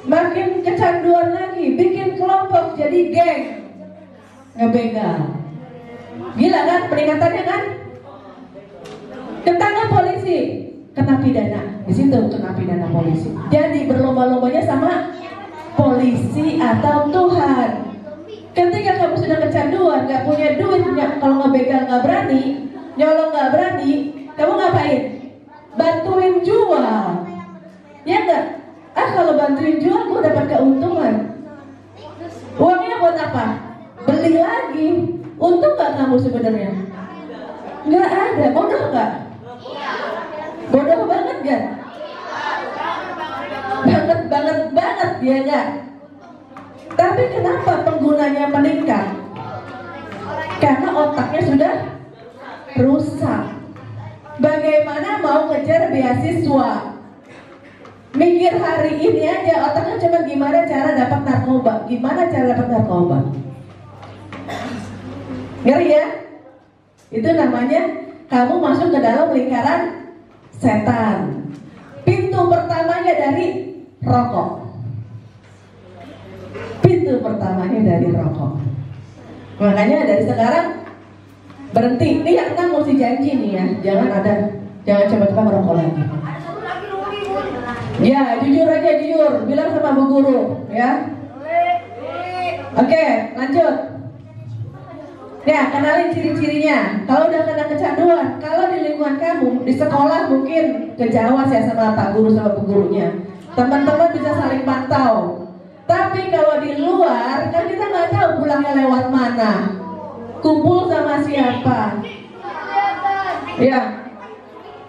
Makin kecanduan lagi, bikin kelompok jadi geng, ngebegal. Gila kan peningkatannya kan? Ketangkap polisi, kena pidana. Di situ kena pidana polisi. Jadi berlomba-lombanya sama polisi atau Tuhan. Ketika kamu sudah kecanduan, gak punya duit, kalau ngebegal gak berani, nyolong gak berani, kamu ngapain? Bantuin jual, ya enggak? Kalau bantuin jual, gue dapat keuntungan. Uangnya buat apa? Beli lagi. Untung gak kamu sebenarnya? Gak ada. Bodoh gak? Bodoh banget gak? Banget ya gak? Tapi kenapa penggunanya meningkat? Karena otaknya sudah rusak. Bagaimana mau ngejar beasiswa? Mikir hari ini aja, otaknya cuma gimana cara dapat narkoba. Ngeri ya? Itu namanya kamu masuk ke dalam lingkaran setan. Pintu pertamanya dari rokok. Makanya dari sekarang berhenti. Ini yang kita mesti janji nih ya, jangan coba-coba merokok lagi. Ya, jujur aja, bilang sama bu guru, ya. Oke, lanjut. Ya, kenalin ciri-cirinya. Kalau udah kena kecanduan, kalau di lingkungan kamu, di sekolah mungkin kejawas ya sama pak guru sama bu gurunya. Teman-teman bisa saling pantau. Tapi kalau di luar, kan kita nggak tahu pulangnya lewat mana, kumpul sama siapa. Ya,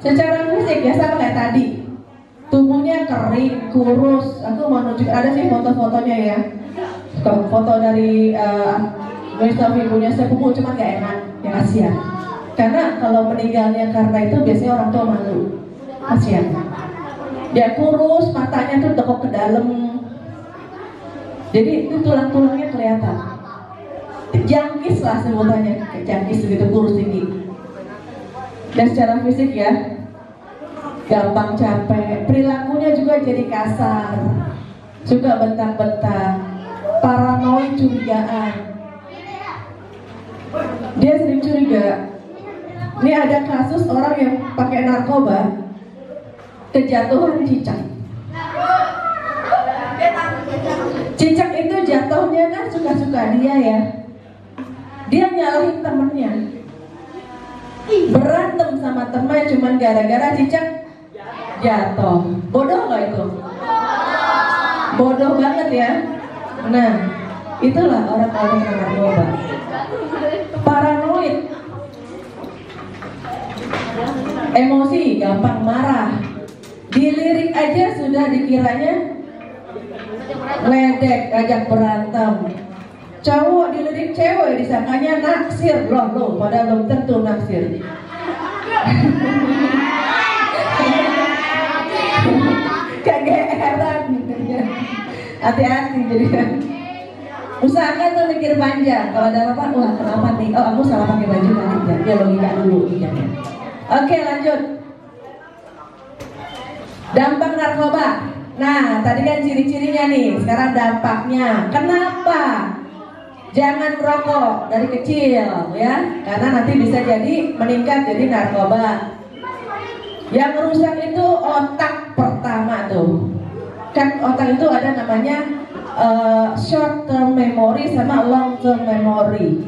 secara fisik ya sama kayak tadi. Tubuhnya kering, kurus. Aku mau nunjuk, ada sih foto-fotonya ya. Foto dari ibunya sepupu, cuma gak enak, ya kasihan. Karena kalau meninggalnya karena itu biasanya orang tua malu, kasihan. Dia kurus, matanya tuh tekuk ke dalam. Jadi itu tulang-tulangnya kelihatan. Jangkis lah sebutannya, jangkis begitu kurus tinggi. Dan secara fisik ya, gampang capek, perilakunya juga jadi kasar, suka bentak-bentak, paranoid, curigaan. Dia sering curiga. Ini ada kasus orang yang pakai narkoba, kejatuhan cicak. Cicak itu jatuhnya kan suka-suka dia ya. Dia nyalahin temennya, berantem sama teman cuman gara-gara cicak jatuh. Bodoh gak itu? Bodoh banget ya. Nah, itulah orang-orang yang narkoba. Paranoid, emosi, gampang marah. Dilirik aja sudah dikiranya ledek, ajak berantem. Cowok dilirik cewek disangkanya naksir. Loh, padahal belum tentu naksir. Kegeeran. Hati-hati jadi. Usahakan tuh mikir panjang. Kalau ada apa, wah kenapa nih? Oh, aku salah pakai baju nanti. Ya logika dulu logikanya. Oke, lanjut. Dampak narkoba. Nah, tadi kan ciri-cirinya nih. Sekarang dampaknya. Kenapa? Jangan merokok dari kecil ya, karena nanti bisa jadi meningkat jadi narkoba. Yang rusak itu otak pertama tuh. Kan otak itu ada namanya short term memory sama long term memory.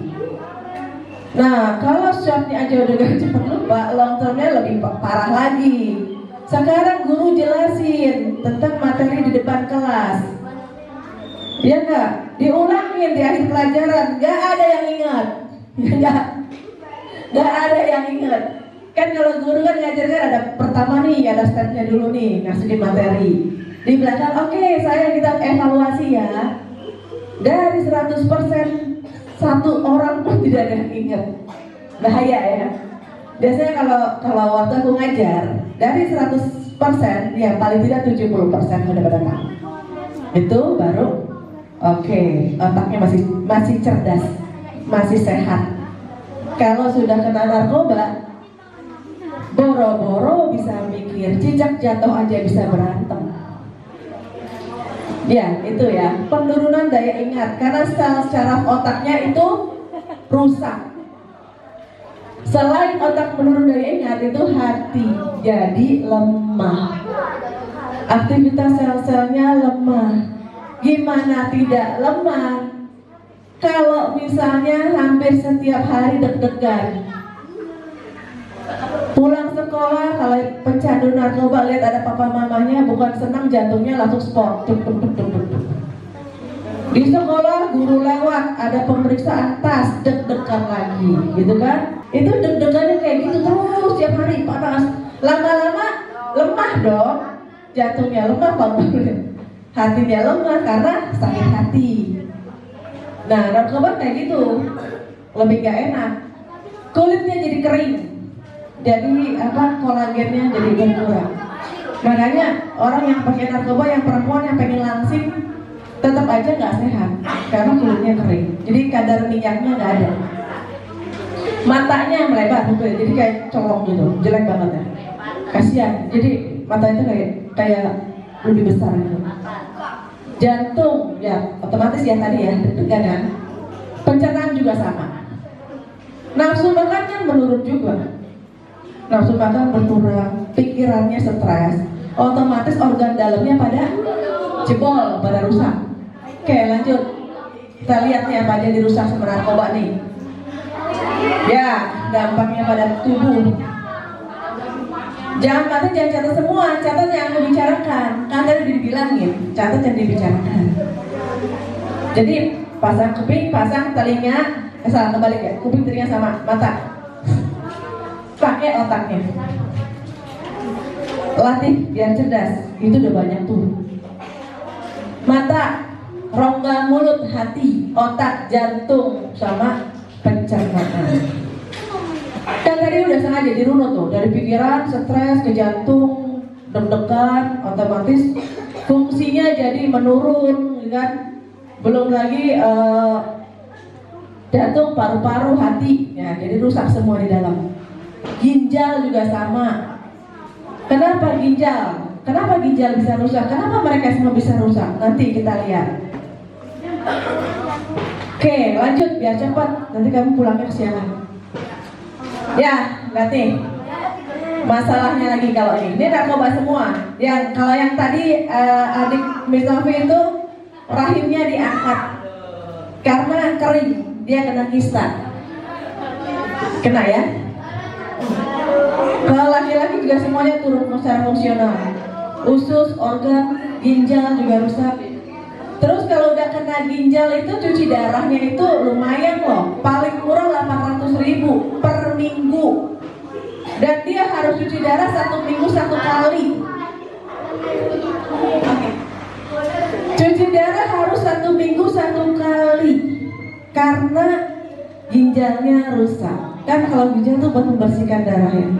Nah, kalau shortnya aja udah gak cepet lupa, long termnya lebih parah lagi. Sekarang guru jelasin tentang materi di depan kelas. Ya enggak? Diulangin di akhir pelajaran, nggak ada yang ingat. Nggak ada yang ingat. Kan kalau guru kan ngajarkan ada pertama nih, ada stepnya dulu nih, ngasihin materi. Di belakang, oke, kita evaluasi ya. Dari 100% satu orang pun tidak ada yang ingat. Bahaya ya. Biasanya kalau waktu aku ngajar, dari 100% ya paling tidak 70% udah pada tahu. Itu baru oke, otaknya masih cerdas, masih sehat. Kalau sudah kena narkoba, boro-boro bisa mikir, cicak jatuh aja bisa berantem. Ya, itu ya, penurunan daya ingat karena sel saraf otaknya itu rusak. Selain otak menurun daya ingat, itu hati jadi lemah. Aktivitas sel-selnya lemah. Gimana tidak lemah? Kalau misalnya hampir setiap hari deg-degan, pulang sekolah kalau pecandu narkoba lihat ada papa mamanya, bukan senang jantungnya langsung sport. Di sekolah guru lewat ada pemeriksaan tas, deg-degan lagi, gitu kan? Itu deg-degannya kayak gitu terus tiap hari panas. Lama-lama lemah dong, jantungnya lemah, hatinya lemah karena sakit hati. Nah, narkoba kayak gitu, lebih gak enak. Kulitnya jadi kering, jadi kolagennya jadi berkurang. Makanya orang yang pakai narkoba, yang perempuan yang pengen langsing, tetap aja nggak sehat karena kulitnya kering. Jadi kadar minyaknya nggak ada. Matanya melebar betul, jadi kayak colong gitu, jelek banget ya. Kasihan. Jadi matanya kayak lebih besar gitu. Jantung ya otomatis ya tadi ya deg-degan kan. Pencernaan juga sama. Nafsu makannya menurun juga. Nafsu makan berkurang, pikirannya stres, otomatis organ dalamnya pada jebol, pada rusak. Oke, lanjut. Kita lihat nih apa aja dirusak sama narkoba nih. Ya, dampaknya pada tubuh. Jangan catat semua, catat yang aku bicarakan. Kan tadi dibilangin, catat yang dibicarakan. Jadi pasang kuping, pasang telinga, salah kebalik ya, kuping telinga sama mata. Pakai otaknya. Latih biar cerdas, itu udah banyak tuh. Mata, rongga mulut, hati, otak, jantung, sama pencernaan. Kan tadi udah sengaja dirunut tuh, dari pikiran, stres, ke jantung, deg-degan, otomatis fungsinya jadi menurun, kan? Belum lagi jantung, paru-paru, hati, ya jadi rusak semua di dalam. Ginjal juga sama. Kenapa ginjal? Kenapa ginjal bisa rusak? Kenapa mereka semua bisa rusak? Nanti kita lihat. Oke, lanjut biar cepat. Nanti kamu pulangnya kesiangan. Ya, berarti masalahnya lagi kalau ini narkoba semua. Yang kalau yang tadi adik Miss Novi itu rahimnya diangkat karena kering, dia kena kista. Kena ya. Kalau laki-laki juga semuanya turun secara fungsional. Usus, organ, ginjal juga rusak. Terus kalau udah kena ginjal itu cuci darahnya itu lumayan loh. Paling murah 800.000 per minggu. Dan dia harus cuci darah 1 minggu 1 kali. Cuci darah harus 1 minggu 1 kali. Karena ginjalnya rusak. Kan kalau ginjal tuh buat membersihkan darahnya.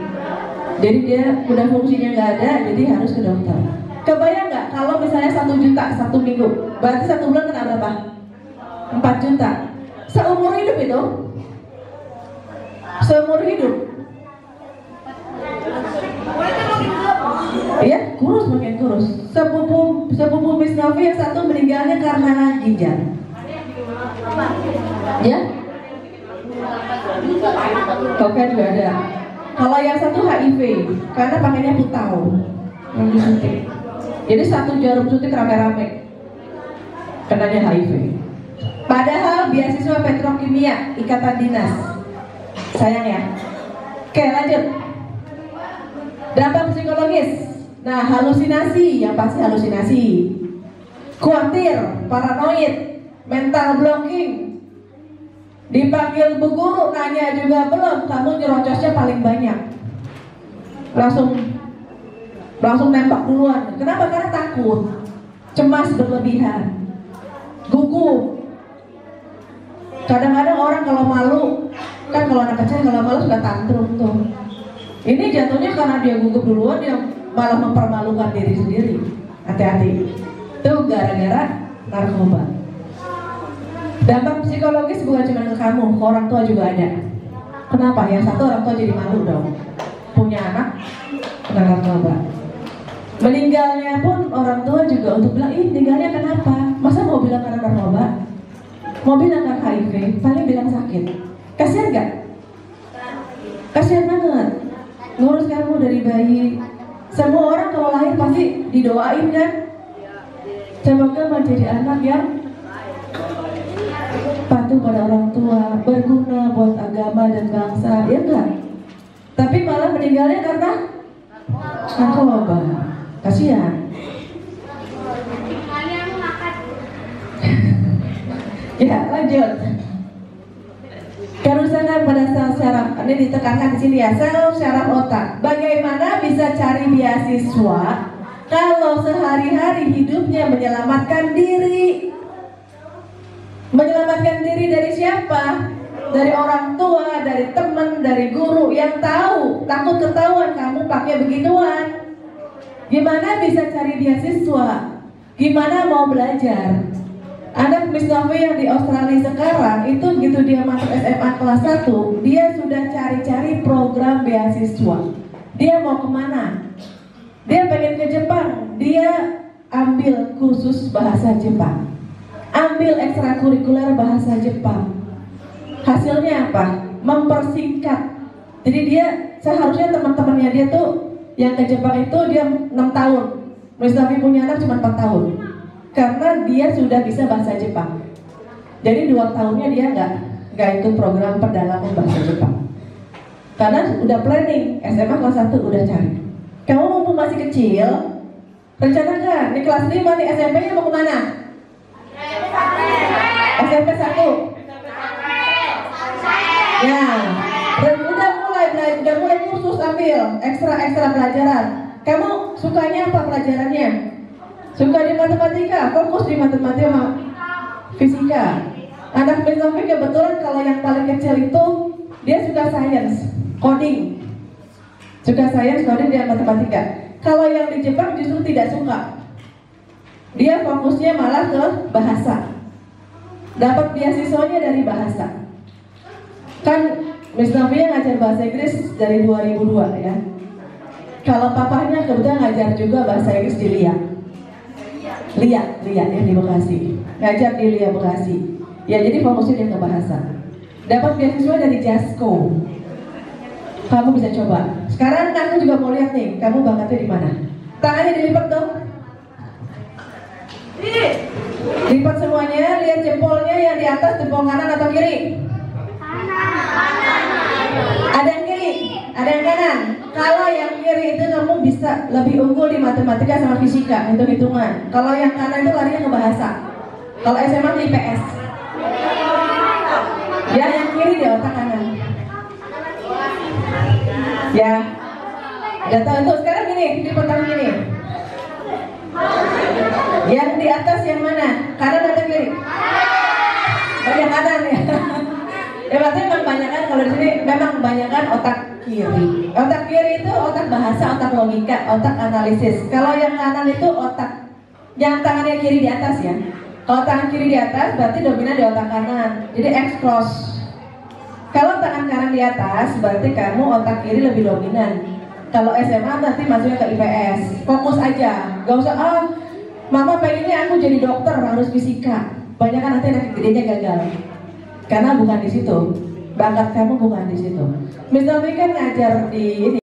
Jadi dia udah fungsinya nggak ada, jadi harus ke dokter. Kebayang nggak kalau misalnya 1 juta 1 minggu, berarti 1 bulan kena berapa? 4 juta. Seumur hidup itu? Seumur hidup. Iya, kurus, makin kurus. Sepupu Miss Novi yang satu meninggalnya karena ginjal. Ya? Oke, juga ada. Kalau yang satu HIV, karena pakainya putau yang disuntik. Jadi 1 jarum suntik rame-rame kenanya HIV. Padahal beasiswa petrokimia, ikatan dinas. Sayang ya. Oke, lanjut. Dampak psikologis. Nah, halusinasi, yang pasti halusinasi. khawatir, paranoid, mental blocking. Dipanggil bu guru, nanya juga belum, kamu nyerocosnya paling banyak. Langsung nembak duluan. Kenapa? Karena takut, cemas berlebihan, gugup. Kadang-kadang orang kalau malu, kan kalau anak kecil kalau malu sudah tantrum tuh. Ini jatuhnya karena dia gugup duluan, dia malah mempermalukan diri sendiri. Hati-hati. Itu gara-gara narkoba. Dampak psikologis bukan cuma ke kamu, ke orang tua juga ada. Kenapa? Yang satu, orang tua jadi malu dong, punya anak kena narkoba. Meninggalnya pun orang tua juga untuk bilang, ih meninggalnya kenapa? Masa mau bilang karena narkoba? Mau bilang karena HIV? Paling bilang sakit. Kasian gak? Kasian banget. Ngurus kamu dari bayi. Semua orang kalau lahir pasti didoain kan? Semoga menjadi anak yang patuh pada orang tua, berguna buat agama dan bangsa, ya enggak? Tapi malah meninggalnya karena narkoba. Kasihan. Ya, lanjut. Kerusakan pada sel syaraf. Ini ditekankan di sini ya, sel syaraf otak. Bagaimana bisa cari beasiswa kalau sehari-hari hidupnya menyelamatkan diri? Menyelamatkan diri dari siapa? Dari orang tua, dari teman, dari guru yang tahu, takut ketahuan kamu pakai begituan. Gimana bisa cari beasiswa? Gimana mau belajar? Anak Miss Novi yang di Australia sekarang itu gitu dia masuk SMA kelas 1, dia sudah cari-cari program beasiswa. Dia mau kemana? Dia pengen ke Jepang, dia ambil kursus bahasa Jepang, ambil ekstrakurikuler bahasa Jepang. Hasilnya apa? Mempersingkat. Jadi dia seharusnya teman-temannya dia tuh yang ke Jepang itu dia 6 tahun. Miss Novi punya anak cuma 4 tahun. Karena dia sudah bisa bahasa Jepang. Jadi 2 tahunnya dia nggak ikut program pendalaman bahasa Jepang. Karena udah planning, SMA kelas 1 udah cari. Kamu mumpung masih kecil, rencana nggak? Di kelas 5 nih SMP-nya mau kemana? SMP 1. Ya, udah mulai kursus ambil ekstra pelajaran. Kamu sukanya apa pelajarannya? Suka di matematika, fokus di matematika sama fisika. Anak Miss Novi kebetulan kalau yang paling kecil itu dia suka sains, coding. Suka sains, coding dan matematika. Kalau yang di Jepang justru tidak suka. Dia fokusnya malah ke bahasa. Dapat beasiswanya dari bahasa. Kan Miss Novi yang ngajar bahasa Inggris dari 2002 ya. Kalau papahnya kebetulan ngajar juga bahasa Inggris di Liat ya di Bekasi, ngajar di Liat Bekasi. Ya jadi fokusnya dia ke bahasa. Dapat beasiswa dari Jasko. Kamu bisa coba. Sekarang aku juga mau lihat nih, kamu bakatnya di mana? Tangannya dilipat dong. Lipat semuanya, lihat jempolnya yang di atas, jempol kanan atau kiri? Ada yang kiri, ada yang kanan. Kalau yang kiri itu kamu bisa lebih unggul di matematika sama fisika, hitung-hitungan. Kalau yang kanan itu larinya ke bahasa. Kalau SMA di IPS. Ya, yang kiri di otak kanan. Ya, udah tahu tuh. Sekarang gini, di pertama gini. Yang di atas yang mana? Kanan atau kiri? Bagian kanan ya. Ya berarti memang kebanyakan kalau di sini memang kebanyakan otak kiri. Otak kiri itu otak bahasa, otak logika, otak analisis. Kalau yang kanan itu otak yang tangannya kiri di atas ya. Kalau tangan kiri di atas berarti dominan di otak kanan. Jadi X cross. Kalau tangan kanan di atas berarti kamu otak kiri lebih dominan. Kalau SMA nanti masuknya ke IPS. Fokus aja. Gak usah mama pengennya aku jadi dokter harus fisika. Banyak kan nanti anak gedenya gagal. Karena bukan di situ, bakat kamu bukan di situ. Miss Novi kan ngajar di ini.